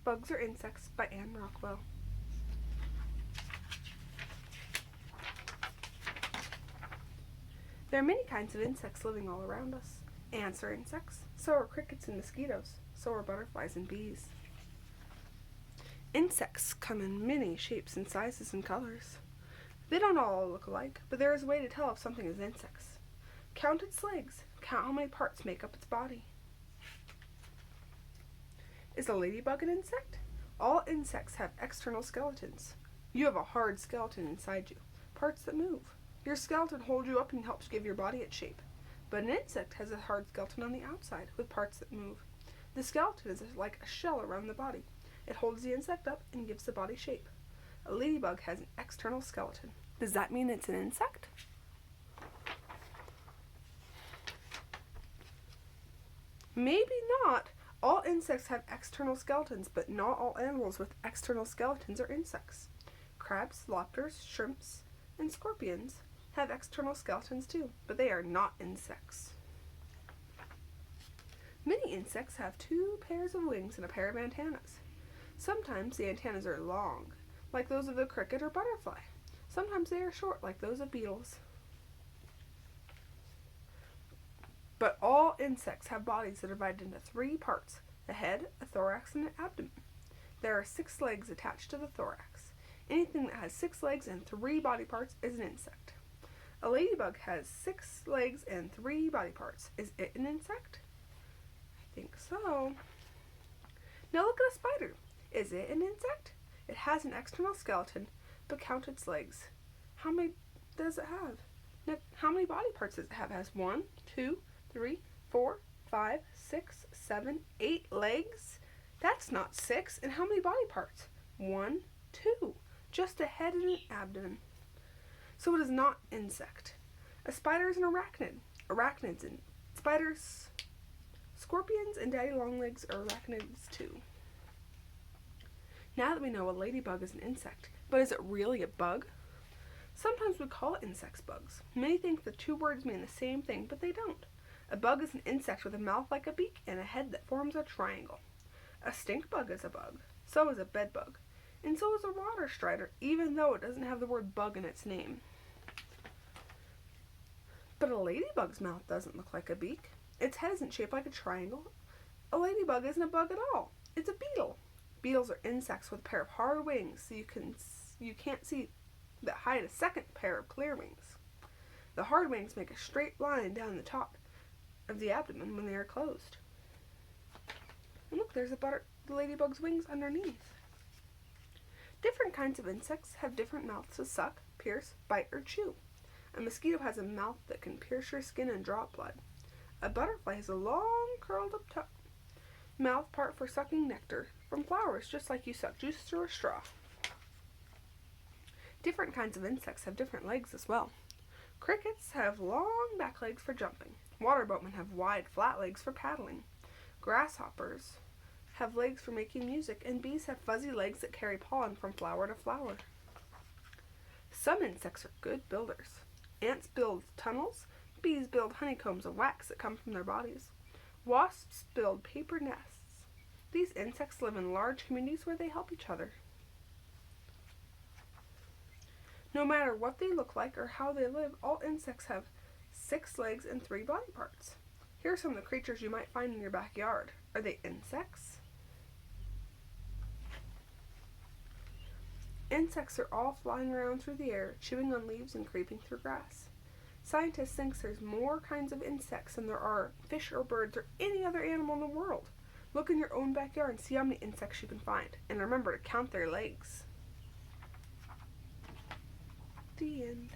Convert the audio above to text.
Bugs or Insects by Anne Rockwell. There are many kinds of insects living all around us. Ants are insects, so are crickets and mosquitoes, so are butterflies and bees. Insects come in many shapes and sizes and colors. They don't all look alike, but there is a way to tell if something is insects. Count its legs. Count how many parts make up its body. Is a ladybug an insect? All insects have external skeletons. You have a hard skeleton inside you, parts that move. Your skeleton holds you up and helps give your body its shape. But an insect has a hard skeleton on the outside with parts that move. The skeleton is like a shell around the body. It holds the insect up and gives the body shape. A ladybug has an external skeleton. Does that mean it's an insect? Maybe not. All insects have external skeletons, but not all animals with external skeletons are insects. Crabs, lobsters, shrimps, and scorpions have external skeletons too, but they are not insects. Many insects have 2 pairs of wings and a pair of antennas. Sometimes the antennas are long, like those of the cricket or butterfly. Sometimes they are short, like those of beetles. But all insects have bodies that are divided into 3 parts: a head, a thorax, and an abdomen. There are 6 legs attached to the thorax. Anything that has 6 legs and 3 body parts is an insect. A ladybug has 6 legs and 3 body parts. Is it an insect? I think so. Now look at a spider. Is it an insect? It has an external skeleton, but count its legs. How many does it have? Now, how many body parts does it have? It has 1, 2, 3, 4, 5, 6, 7, 8 legs? That's not 6. And how many body parts? 1, 2. Just a head and an abdomen. So it is not insect. A spider is an arachnid. Arachnids and spiders, scorpions, and daddy longlegs are arachnids too. Now that we know a ladybug is an insect, but is it really a bug? Sometimes we call insects bugs. Many think the 2 words mean the same thing, but they don't. A bug is an insect with a mouth like a beak and a head that forms a triangle. A stink bug is a bug. So is a bed bug. And so is a water strider, even though it doesn't have the word bug in its name. But a ladybug's mouth doesn't look like a beak. Its head isn't shaped like a triangle. A ladybug isn't a bug at all. It's a beetle. Beetles are insects with a pair of hard wings, so you can't see that hide a second pair of clear wings. The hard wings make a straight line down the top of the abdomen when they are closed. And look, there's the ladybug's wings underneath. Different kinds of insects have different mouths to suck, pierce, bite, or chew. A mosquito has a mouth that can pierce your skin and draw blood. A butterfly has a long, curled up mouth part for sucking nectar from flowers, just like you suck juice through a straw. Different kinds of insects have different legs as well. Crickets have long back legs for jumping. Water boatmen have wide, flat legs for paddling. Grasshoppers have legs for making music, and bees have fuzzy legs that carry pollen from flower to flower. Some insects are good builders. Ants build tunnels. Bees build honeycombs of wax that come from their bodies. Wasps build paper nests. These insects live in large communities where they help each other. No matter what they look like or how they live, all insects have 6 legs and 3 body parts. Here are some of the creatures you might find in your backyard. Are they insects? Insects are all flying around through the air, chewing on leaves and creeping through grass. Scientists think there's more kinds of insects than there are fish or birds or any other animal in the world. Look in your own backyard and see how many insects you can find. And remember to count their legs. The end.